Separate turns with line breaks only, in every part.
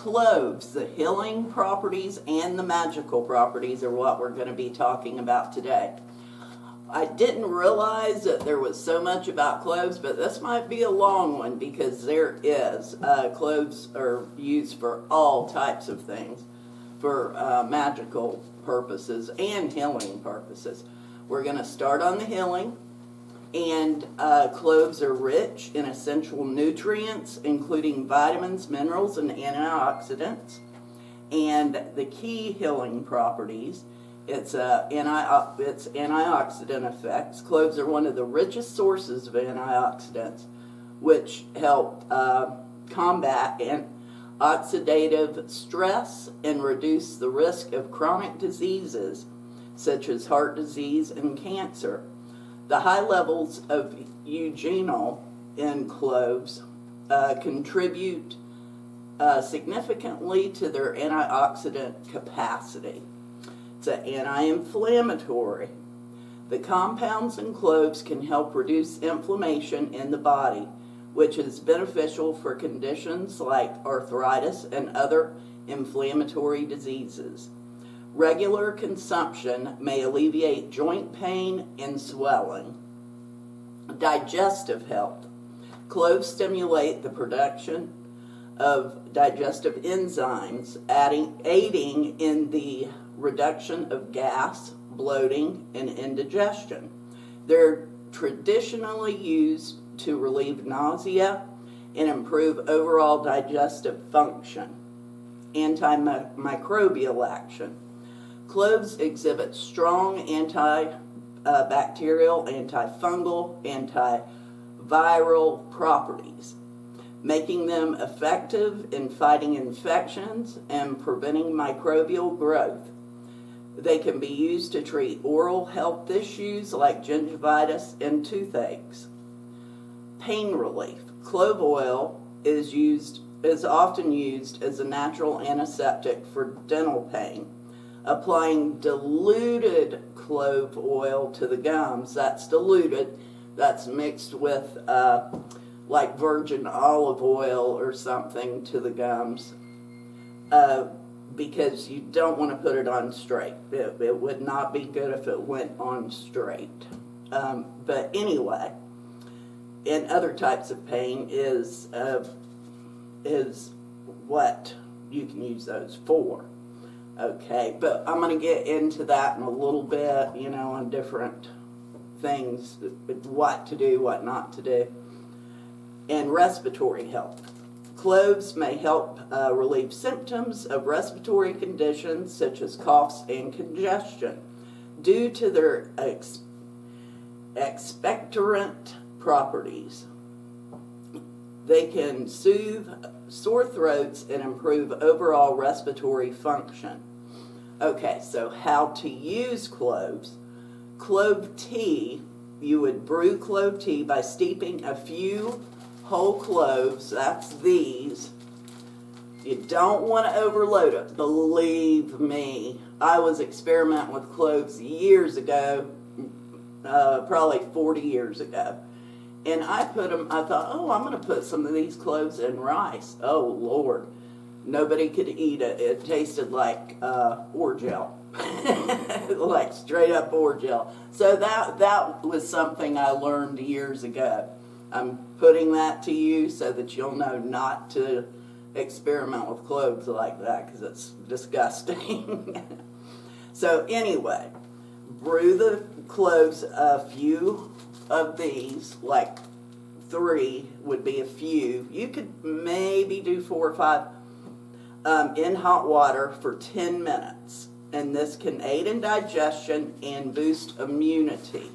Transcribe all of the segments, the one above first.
cloves, the healing properties and the magical properties are what we're going to be talking about today. I didn't realize that there was so much about cloves, but this might be a long one because there is. Cloves are used for all types of things, for magical purposes and healing purposes. We're going to start on the healing, and cloves are rich in essential nutrients, including vitamins, minerals, and antioxidants. And the key healing properties, its antioxidant effects. Cloves are one of the richest sources of antioxidants, which help combat oxidative stress and reduce the risk of chronic diseases such as heart disease and cancer. The high levels of eugenol in cloves contribute significantly to their antioxidant capacity. It's an anti-inflammatory. The compounds in cloves can help reduce inflammation in the body, which is beneficial for conditions like arthritis and other inflammatory diseases. Regular consumption may alleviate joint pain and swelling. Digestive health. Cloves stimulate the production of digestive enzymes, aiding in the reduction of gas, bloating, and indigestion. They're traditionally used to relieve nausea and improve overall digestive function. Antimicrobial action. Cloves exhibit strong antibacterial, antifungal, antiviral properties, making them effective in fighting infections and preventing microbial growth. They can be used to treat oral health issues like gingivitis and toothaches. Pain relief. Clove oil is often used as a natural antiseptic for dental pain. Applying diluted clove oil to the gums, that's diluted, that's mixed with like virgin olive oil or something to the gums, because you don't want to put it on straight. It would not be good if it went on straight. But anyway, and other types of pain is what you can use those for. Okay, but I'm going to get into that in a little bit, on different things, what to do, what not to do. And respiratory health. Cloves may help relieve symptoms of respiratory conditions such as coughs and congestion due to their expectorant properties. They can soothe sore throats and improve overall respiratory function. Okay, so how to use cloves. Clove tea, you would brew clove tea by steeping a few whole cloves, that's these. You don't want to overload it, believe me. I was experimenting with cloves years ago, probably 40 years ago. And I thought, I'm going to put some of these cloves in rice. Oh, Lord. Nobody could eat it. It tasted like Orgeat. Like straight up Orgeat. So that was something I learned years ago. I'm putting that to you so that you'll know not to experiment with cloves like that because it's disgusting. So anyway, brew the cloves, a few of these, like 3 would be a few. You could maybe do 4 or 5 in hot water for 10 minutes. And this can aid in digestion and boost immunity.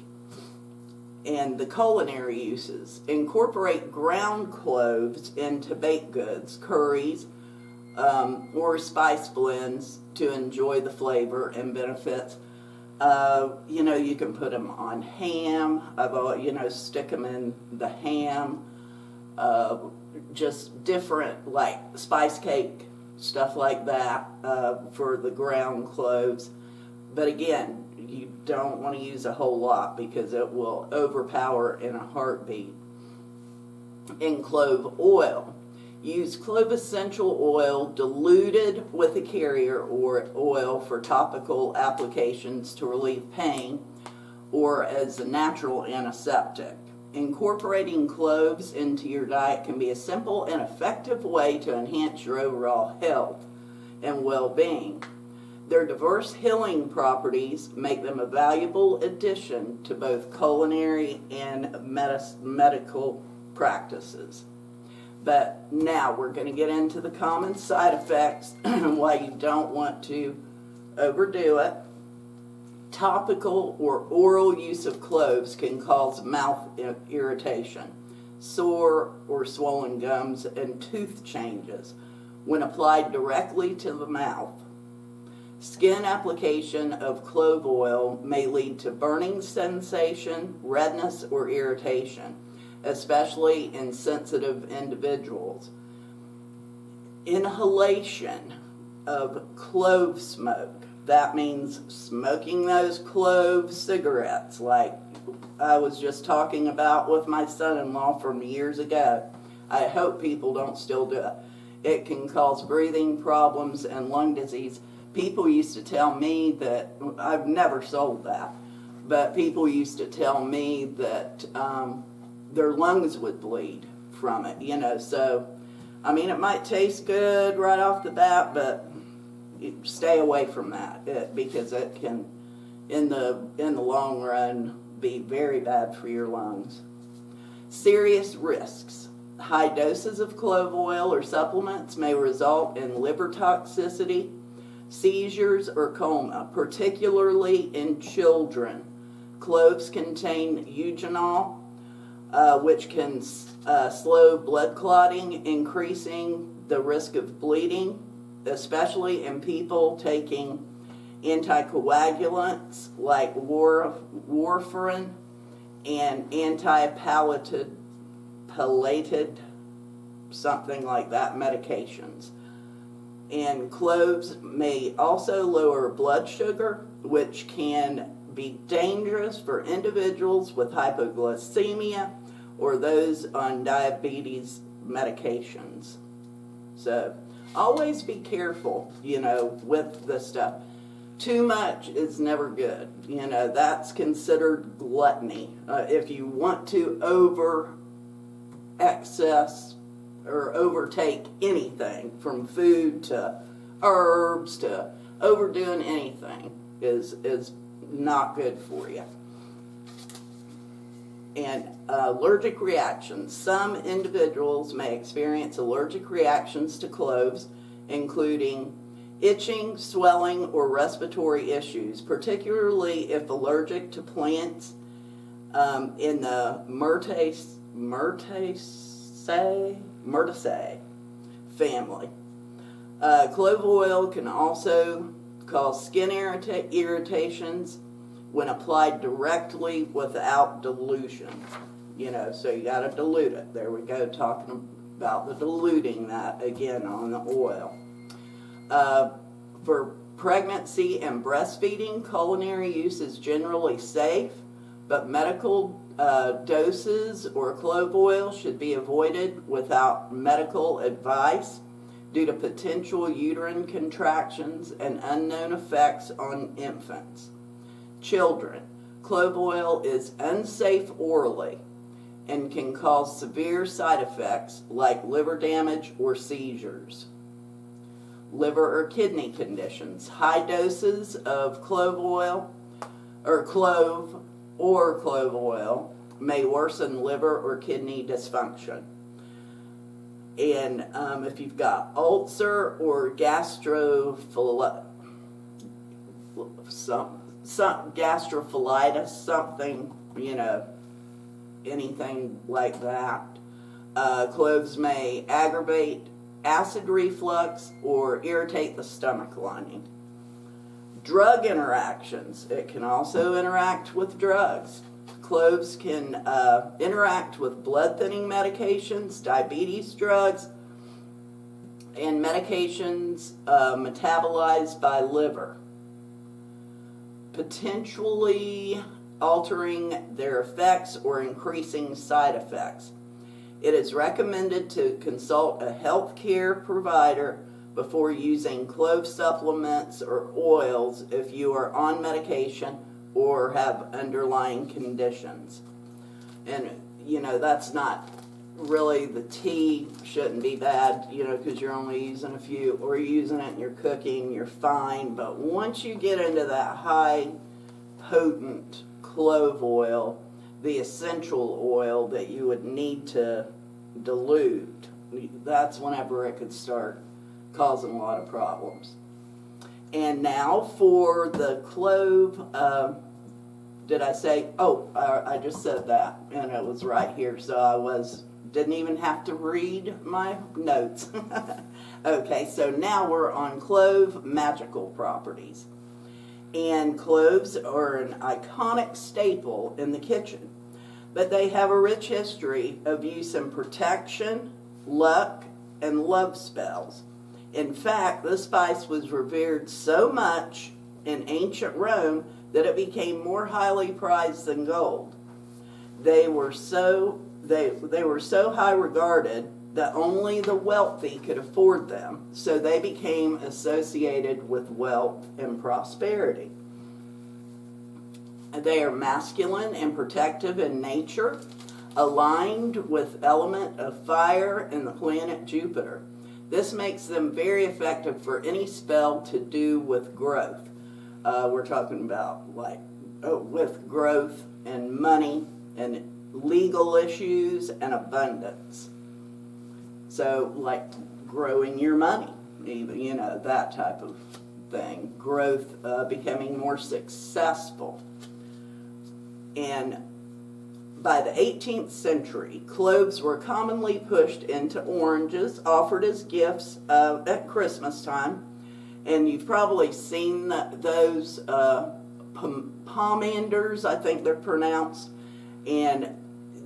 And the culinary uses. Incorporate ground cloves into baked goods, curries, or spice blends to enjoy the flavor and benefits. You can put them on ham. Stick them in the ham. Just different, like spice cake, stuff like that, for the ground cloves. But again, you don't want to use a whole lot because it will overpower in a heartbeat. In clove oil, Use clove essential oil diluted with a carrier or oil for topical applications to relieve pain or as a natural antiseptic. Incorporating cloves into your diet can be a simple and effective way to enhance your overall health and well-being. Their diverse healing properties make them a valuable addition to both culinary and medical practices. But now we're going to get into the common side effects and why you don't want to overdo it. Topical or oral use of cloves can cause mouth irritation, sore or swollen gums, and tooth changes when applied directly to the mouth. Skin application of clove oil may lead to burning sensation, redness, or irritation, especially in sensitive individuals. Inhalation of clove smoke. That means smoking those clove cigarettes like I was just talking about with my son-in-law from years ago. I hope people don't still do it. It can cause breathing problems and lung disease. People used to tell me that, I've never sold that, but people used to tell me that their lungs would bleed from it, so, I mean, it might taste good right off the bat, but stay away from that, because it can, in the long run, be very bad for your lungs. Serious risks. High doses of clove oil or supplements may result in liver toxicity, seizures, or coma, particularly in children. Cloves contain eugenol, which can slow blood clotting, increasing the risk of bleeding, especially in people taking anticoagulants like warfarin and anti-palliated, something like that, medications. And cloves may also lower blood sugar, which can be dangerous for individuals with hypoglycemia or those on diabetes medications. So always be careful, with this stuff. Too much is never good. That's considered gluttony. If you want to excess or overtake anything, from food to herbs to overdoing anything is not good for you. And allergic reactions. Some individuals may experience allergic reactions to cloves, including itching, swelling, or respiratory issues, particularly if allergic to plants in the Myrtaceae family. Clove oil can also cause skin irritations when applied directly without dilution. So you got to dilute it. There we go, talking about the diluting that again on the oil. For pregnancy and breastfeeding, culinary use is generally safe, but medical doses or clove oil should be avoided without medical advice due to potential uterine contractions and unknown effects on infants. Children, clove oil is unsafe orally and can cause severe side effects like liver damage or seizures. Liver or kidney conditions. High doses of clove oil may worsen liver or kidney dysfunction. And if you've got ulcer or gastrofilitis, something, anything like that, cloves may aggravate acid reflux or irritate the stomach lining. Drug interactions. It can also interact with drugs. Cloves can interact with blood thinning medications, diabetes drugs, and medications metabolized by liver, potentially altering their effects or increasing side effects. It is recommended to consult a healthcare provider before using clove supplements or oils if you are on medication or have underlying conditions. And, that's not really, the tea shouldn't be bad, because you're only using a few, or you're using it in your cooking, you're fine. But once you get into that high potent clove oil, the essential oil that you would need to dilute, that's whenever it could start causing a lot of problems. And now for the clove, did I say? Oh, I just said that, and it was right here, so didn't even have to read my notes. Okay, so now we're on clove magical properties. And cloves are an iconic staple in the kitchen, but they have a rich history of use in protection, luck, and love spells. In fact, this spice was revered so much in ancient Rome that it became more highly prized than gold. They were so high regarded that only the wealthy could afford them, so they became associated with wealth and prosperity. They are masculine and protective in nature, aligned with element of fire and the planet Jupiter. This makes them very effective for any spell to do with growth. We're talking about with growth and money and legal issues and abundance. So like growing your money, even, that type of thing. Growth, becoming more successful. And by the 18th century, cloves were commonly pushed into oranges, offered as gifts at Christmas time. And you've probably seen those pomanders, I think they're pronounced. And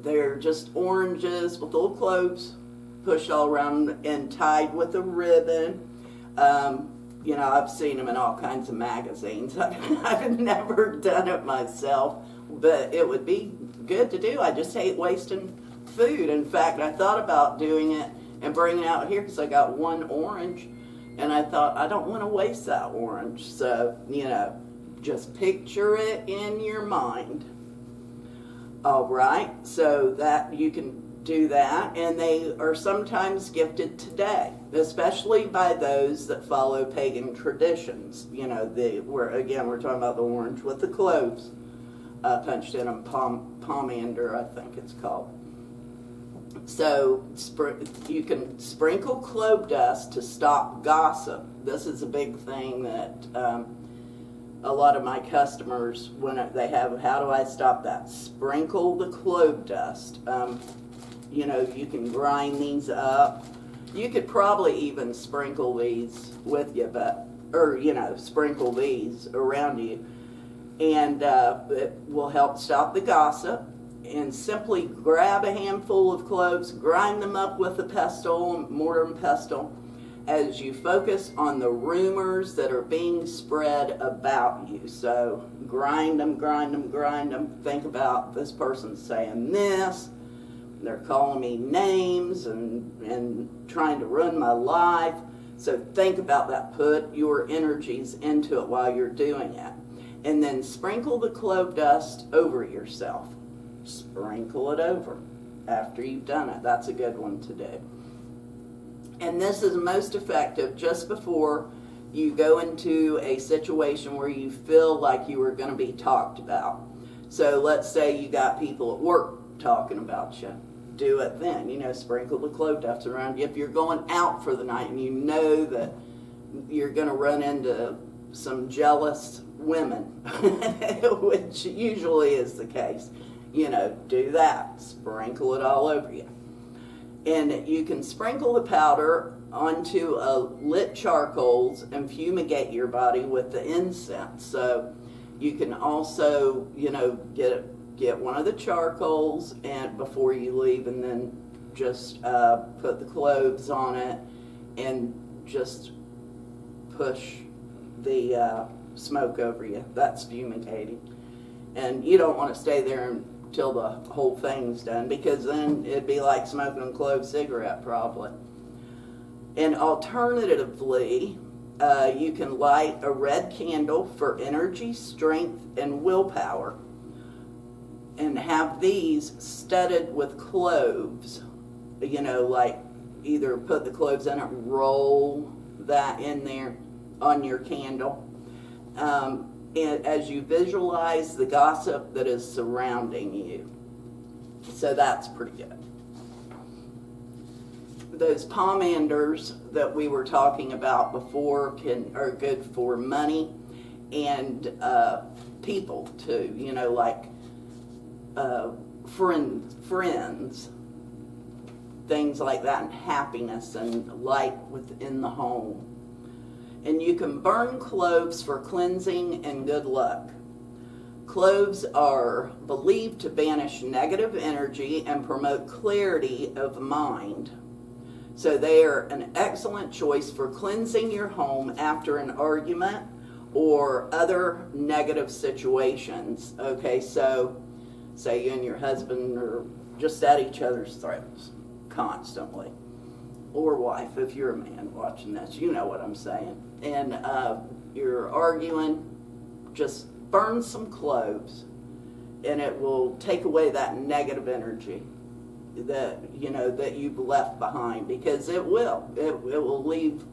they're just oranges with little cloves pushed all around and tied with a ribbon. I've seen them in all kinds of magazines. I've never done it myself, but it would be good to do. I just hate wasting food. In fact, I thought about doing it and bringing it out here because I got one orange, and I thought, I don't want to waste that orange. So, just picture it in your mind. All right, so that you can do that, and they are sometimes gifted today, especially by those that follow pagan traditions. We're talking about the orange with the cloves punched in a pomander, I think it's called. So you can sprinkle clove dust to stop gossip. This is a big thing that a lot of my customers, when they have, how do I stop that? Sprinkle the clove dust. You can grind these up. You could probably even sprinkle these with you, sprinkle these around you. And it will help stop the gossip. And simply grab a handful of cloves, grind them up with a mortar and pestle, as you focus on the rumors that are being spread about you. So grind them. Think about, this person's saying this, they're calling me names and trying to ruin my life. So think about that. Put your energies into it while you're doing it. And then sprinkle the clove dust over yourself. Sprinkle it over after you've done it. That's a good one to do. And this is most effective just before you go into a situation where you feel like you are going to be talked about. So let's say you got people at work talking about you. Do it then. Sprinkle the clove dust around you. If you're going out for the night and you know that you're going to run into some jealous women, which usually is the case, do that. Sprinkle it all over you. And you can sprinkle the powder onto lit charcoals and fumigate your body with the incense. So you can also, get one of the charcoals and before you leave, and then just put the cloves on it and just push the smoke over you. That's fumigating. And you don't want to stay there and till the whole thing's done, because then it'd be like smoking a clove cigarette probably. And alternatively, you can light a red candle for energy, strength, and willpower, and have these studded with cloves. You know, like either put the cloves in it, roll that in there on your candle. And as you visualize the gossip that is surrounding you. So that's pretty good. Those pomanders that we were talking about before are good for money and people too. You know, like friends, things like that, and happiness and light within the home. And you can burn cloves for cleansing and good luck. Cloves are believed to banish negative energy and promote clarity of mind. So they are an excellent choice for cleansing your home after an argument or other negative situations. Okay, so say you and your husband are just at each other's throats constantly. Or wife, if you're a man watching this, you know what I'm saying. And you're arguing, just burn some cloves, and it will take away that negative energy that that you've left behind, because it will leave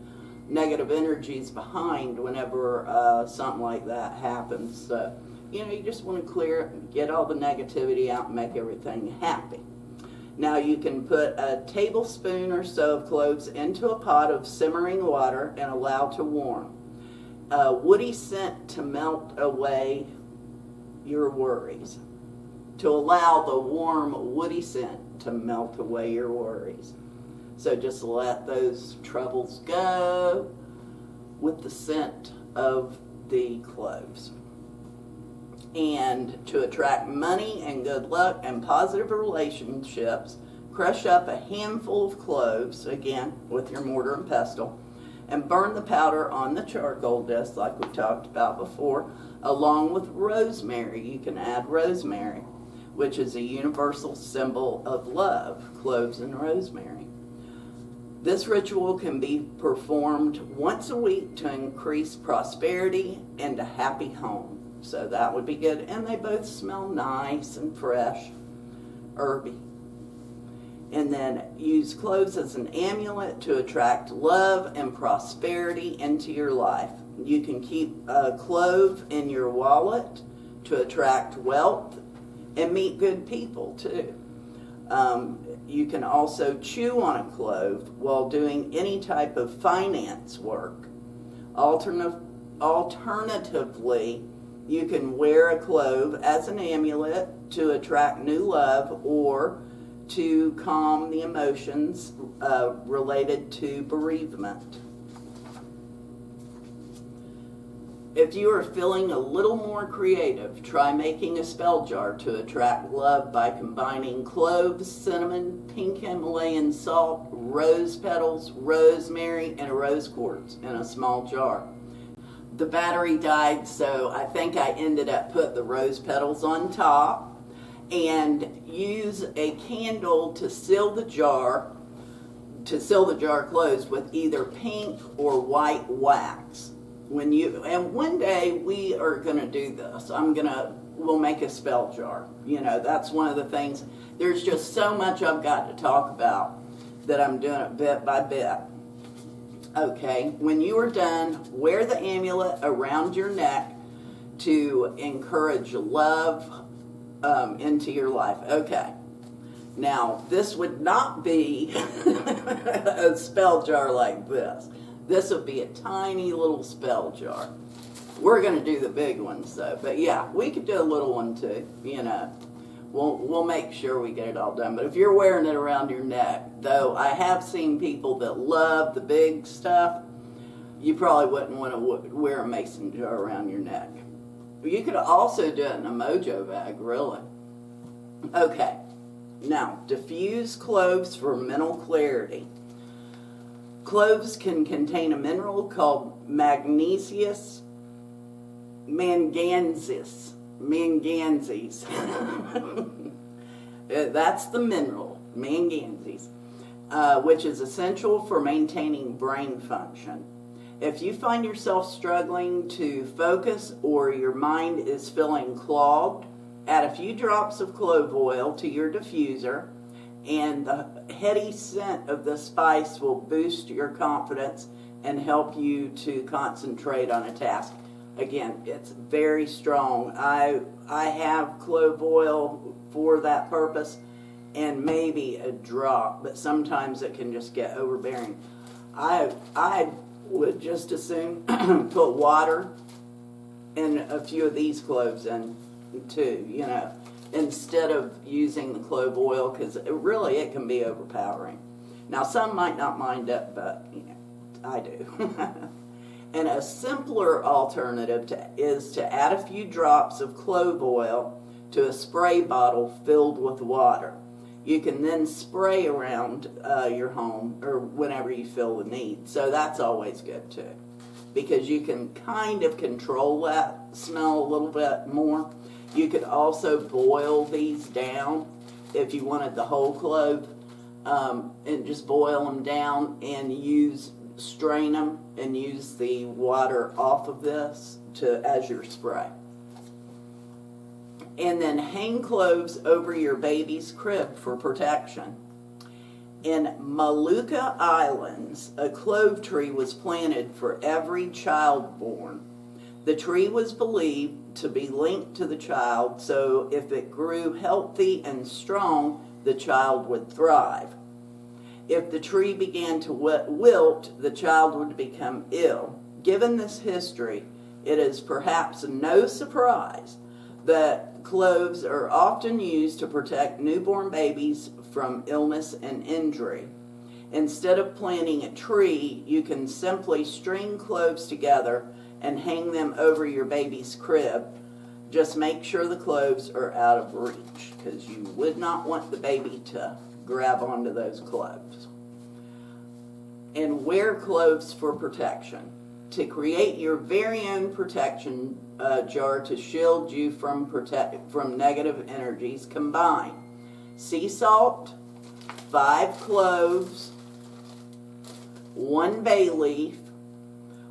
negative energies behind whenever something like that happens. So you just want to clear it, get all the negativity out, and make everything happy. Now you can put a tablespoon or so of cloves into a pot of simmering water and allow to warm. A woody scent to melt away your worries. To allow the warm woody scent to melt away your worries. So just let those troubles go with the scent of the cloves. And to attract money and good luck and positive relationships, crush up a handful of cloves, again with your mortar and pestle, and burn the powder on the charcoal disc like we talked about before, along with rosemary. You can add rosemary, which is a universal symbol of love, cloves and rosemary. This ritual can be performed once a week to increase prosperity and a happy home. So that would be good. And they both smell nice and fresh, herby. And then use cloves as an amulet to attract love and prosperity into your life. You can keep a clove in your wallet to attract wealth and meet good people too. You can also chew on a clove while doing any type of finance work. Alternatively, you can wear a clove as an amulet to attract new love or to calm the emotions related to bereavement. If you are feeling a little more creative, try making a spell jar to attract love by combining cloves, cinnamon, pink Himalayan salt, rose petals, rosemary, and a rose quartz in a small jar. The battery died, so I think I ended up putting the rose petals on top, and use a candle to seal the jar closed with either pink or white wax. And one day we are going to do this. We'll make a spell jar. That's one of the things. There's just so much I've got to talk about that I'm doing it bit by bit. Okay, when you are done, wear the amulet around your neck to encourage love into your life. Okay, now this would not be a spell jar like this. This would be a tiny little spell jar. We're going to do the big ones though, but yeah, we could do a little one too, We'll make sure we get it all done. But if you're wearing it around your neck, though I have seen people that love the big stuff, you probably wouldn't want to wear a mason jar around your neck. You could also do it in a mojo bag, really. Okay, now diffuse cloves for mental clarity. Cloves can contain a mineral called manganese. That's the mineral, manganese, which is essential for maintaining brain function. If you find yourself struggling to focus or your mind is feeling clogged, add a few drops of clove oil to your diffuser, and the heady scent of the spice will boost your confidence and help you to concentrate on a task. Again, it's very strong. I have clove oil for that purpose, and maybe a drop, but sometimes it can just get overbearing. I would just as soon put water and a few of these cloves in too, instead of using the clove oil, because it can be overpowering. Now, some might not mind it, but I do. And a simpler alternative is to add a few drops of clove oil to a spray bottle filled with water. You can then spray around your home or whenever you feel the need. So that's always good too, because you can kind of control that smell a little bit more. You could also boil these down if you wanted the whole clove, and just boil them down and strain them and use the water off of this as your spray. And then hang cloves over your baby's crib for protection. In Molucca Islands, a clove tree was planted for every child born. The tree was believed to be linked to the child, so if it grew healthy and strong, the child would thrive. If the tree began to wilt, the child would become ill. Given this history, it is perhaps no surprise that cloves are often used to protect newborn babies from illness and injury. Instead of planting a tree, you can simply string cloves together and hang them over your baby's crib. Just make sure the cloves are out of reach, because you would not want the baby to grab onto those cloves. And wear cloves for protection. To create your very own protection jar to shield you from negative energies, combine sea salt, 5 cloves, 1 bay leaf,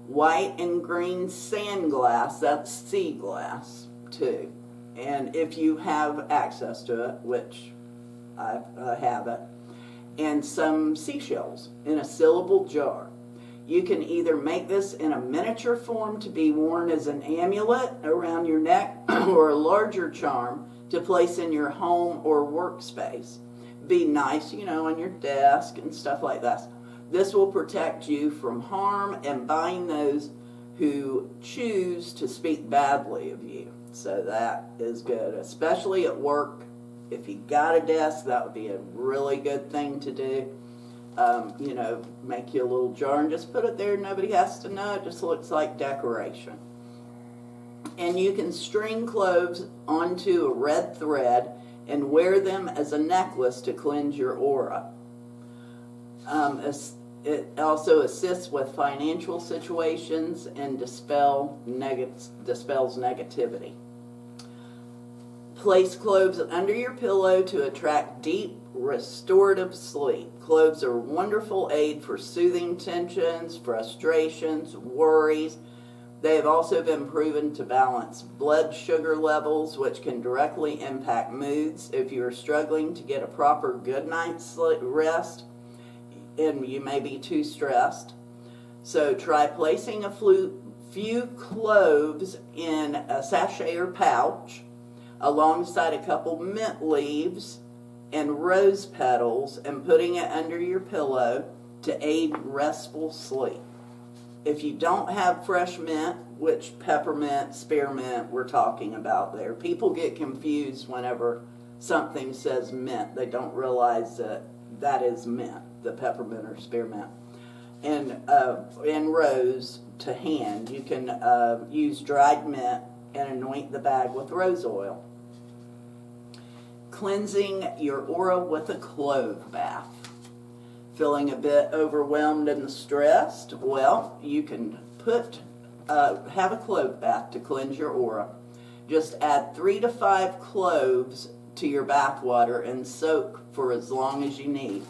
white and green sand glass, that's sea glass too. And if you have access to it, which I have it, and some seashells in a sealable jar. You can either make this in a miniature form to be worn as an amulet around your neck or a larger charm to place in your home or workspace. Be nice, on your desk and stuff like that. This will protect you from harm and bind those who choose to speak badly of you. So that is good, especially at work. If you got a desk, that would be a really good thing to do. Make you a little jar and just put it there. Nobody has to know. It just looks like decoration. And you can string cloves onto a red thread and wear them as a necklace to cleanse your aura. It also assists with financial situations and dispels negativity. Place cloves under your pillow to attract deep, restorative sleep. Cloves are a wonderful aid for soothing tensions, frustrations, worries. They have also been proven to balance blood sugar levels, which can directly impact moods. If you are struggling to get a proper good night's rest, and you may be too stressed, so try placing a few cloves in a sachet or pouch, alongside a couple mint leaves and rose petals, and putting it under your pillow to aid restful sleep. If you don't have fresh mint, which peppermint, spearmint we're talking about there, people get confused whenever something says mint. They don't realize that is mint, the peppermint or spearmint. And rose to hand. You can use dried mint and anoint the bag with rose oil. Cleansing your aura with a clove bath. Feeling a bit overwhelmed and stressed? Well, you can have a clove bath to cleanse your aura. Just add 3 to 5 cloves to your bath water and soak for as long as you need.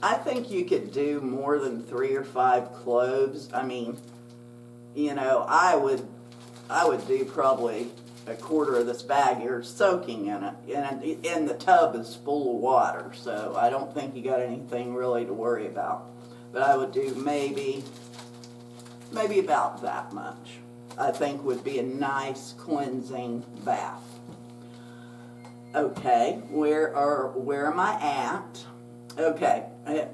I think you could do more than 3 or 5 cloves. I mean, you know, I would do probably a quarter of this bag. You're soaking in it, and the tub is full of water, so I don't think you got anything really to worry about. But I would do maybe about that much. I think would be a nice cleansing bath. Okay, where am I at? Okay,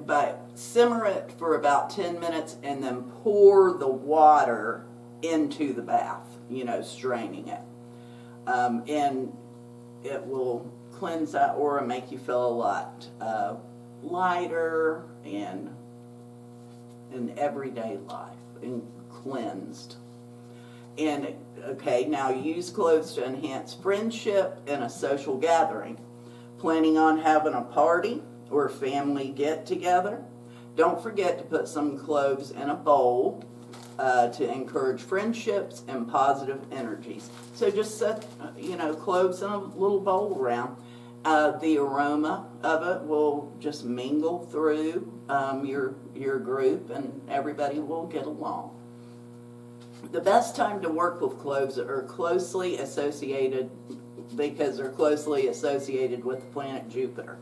but simmer it for about 10 minutes and then pour the water into the bath, you know, straining it. And it will cleanse that aura, make you feel a lot lighter and in everyday life and cleansed. And okay, now use cloves to enhance friendship in a social gathering. Planning on having a party or family get together? Don't forget to put some cloves in a bowl to encourage friendships and positive energies. So just set, you know, cloves in a little bowl around. The aroma of it will just mingle through your group, and everybody will get along. The best time to work with cloves are closely associated, because they're closely associated with the planet Jupiter.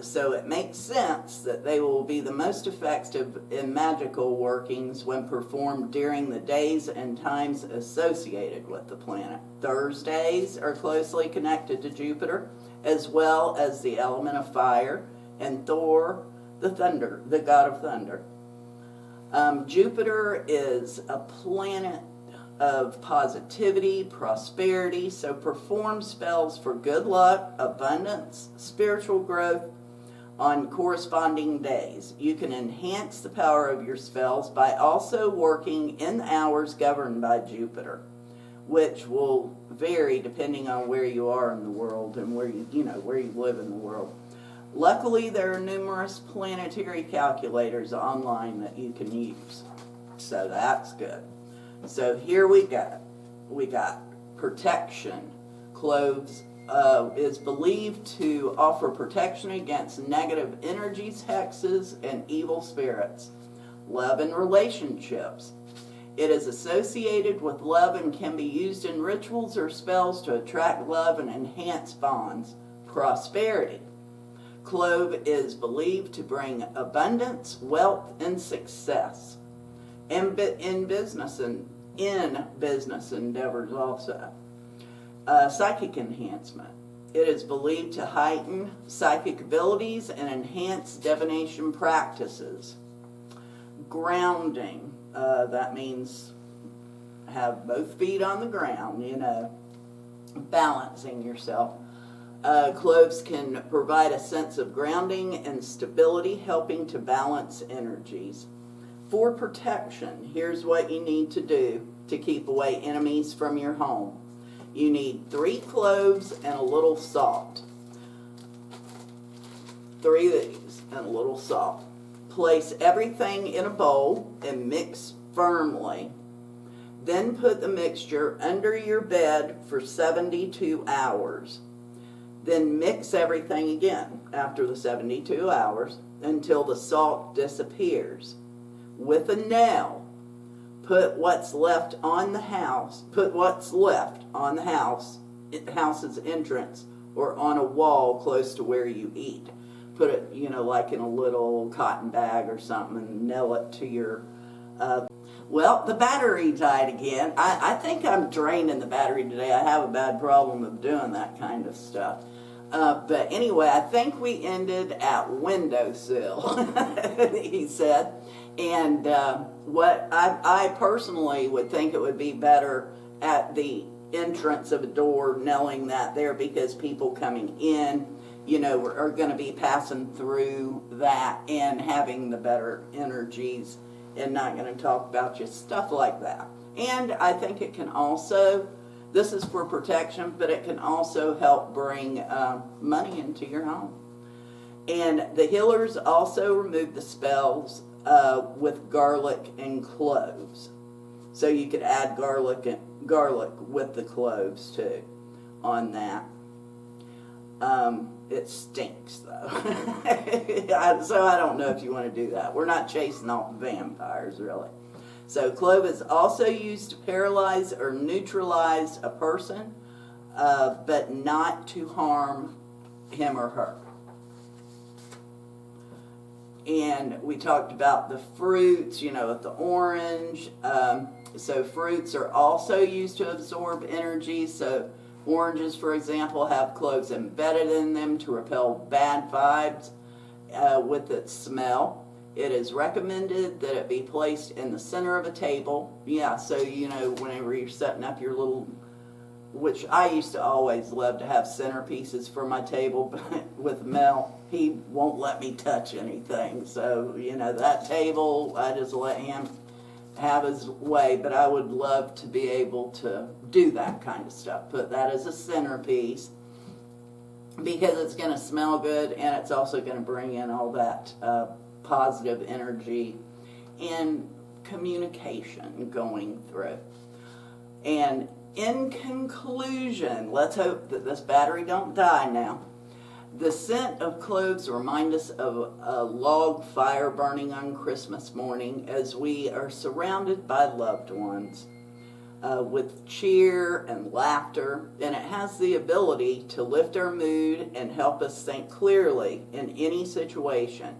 So it makes sense that they will be the most effective in magical workings when performed during the days and times associated with the planet. Thursdays are closely connected to Jupiter, as well as the element of fire, and Thor, the god of thunder. Jupiter is a planet of positivity, prosperity, so perform spells for good luck, abundance, spiritual growth on corresponding days. You can enhance the power of your spells by also working in hours governed by Jupiter, which will vary depending on where you are in the world and where where you live in the world. Luckily, there are numerous planetary calculators online that you can use, so that's good. So here we go. We got protection. Cloves is believed to offer protection against negative energies, hexes, and evil spirits. Love and relationships. It is associated with love and can be used in rituals or spells to attract love and enhance bonds. Prosperity. Clove is believed to bring abundance, wealth, and success. In business endeavors also. Psychic enhancement. It is believed to heighten psychic abilities and enhance divination practices. Grounding. That means have both feet on the ground, you know, balancing yourself. Cloves can provide a sense of grounding and stability, helping to balance energies. For protection, here's what you need to do to keep away enemies from your home. You need 3 cloves and a little salt. 3 of these and a little salt. Place everything in a bowl and mix firmly. Then put the mixture under your bed for 72 hours. Then mix everything again after the 72 hours until the salt disappears. With a nail, put what's left on the house's entrance, or on a wall close to where you eat. Put it, you know, like in a little cotton bag or something, and nail it to your well, the battery died again. I think I'm draining the battery today. I have a bad problem of doing that kind of stuff. But anyway, I think we ended at windowsill, he said. And what I personally would think it would be better at the entrance of a door, knowing that there, because people coming in, you know, are going to be passing through that and having the better energies and not going to talk about you, stuff like that. And I think it can also, this is for protection, but it can also help bring money into your home. And the healers also remove the spells with garlic and cloves. So you could add garlic with the cloves too. on that. It stinks though. So I don't know if you want to do that. We're not chasing off vampires really. So clove is also used to paralyze or neutralize a person, but not to harm him or her. And we talked about the fruits, the orange. So fruits are also used to absorb energy. So oranges, for example, have cloves embedded in them to repel bad vibes with its smell. It is recommended that it be placed in the center of a table. Yeah, so whenever you're setting up your little, which I used to always love to have centerpieces for my table, but with Mel, he won't let me touch anything. So, that table, I just let him have his way, but I would love to be able to do that kind of stuff. Put that as a centerpiece because it's going to smell good and it's also going to bring in all that positive energy and communication going through. And in conclusion, let's hope that this battery don't die now. The scent of cloves remind us of a log fire burning on Christmas morning as we are surrounded by loved ones with cheer and laughter, and it has the ability to lift our mood and help us think clearly in any situation.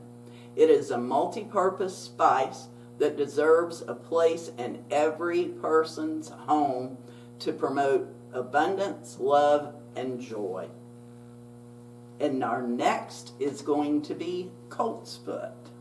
It is a multi-purpose spice that deserves a place in every person's home to promote abundance, love, and joy. And our next is going to be colt's foot.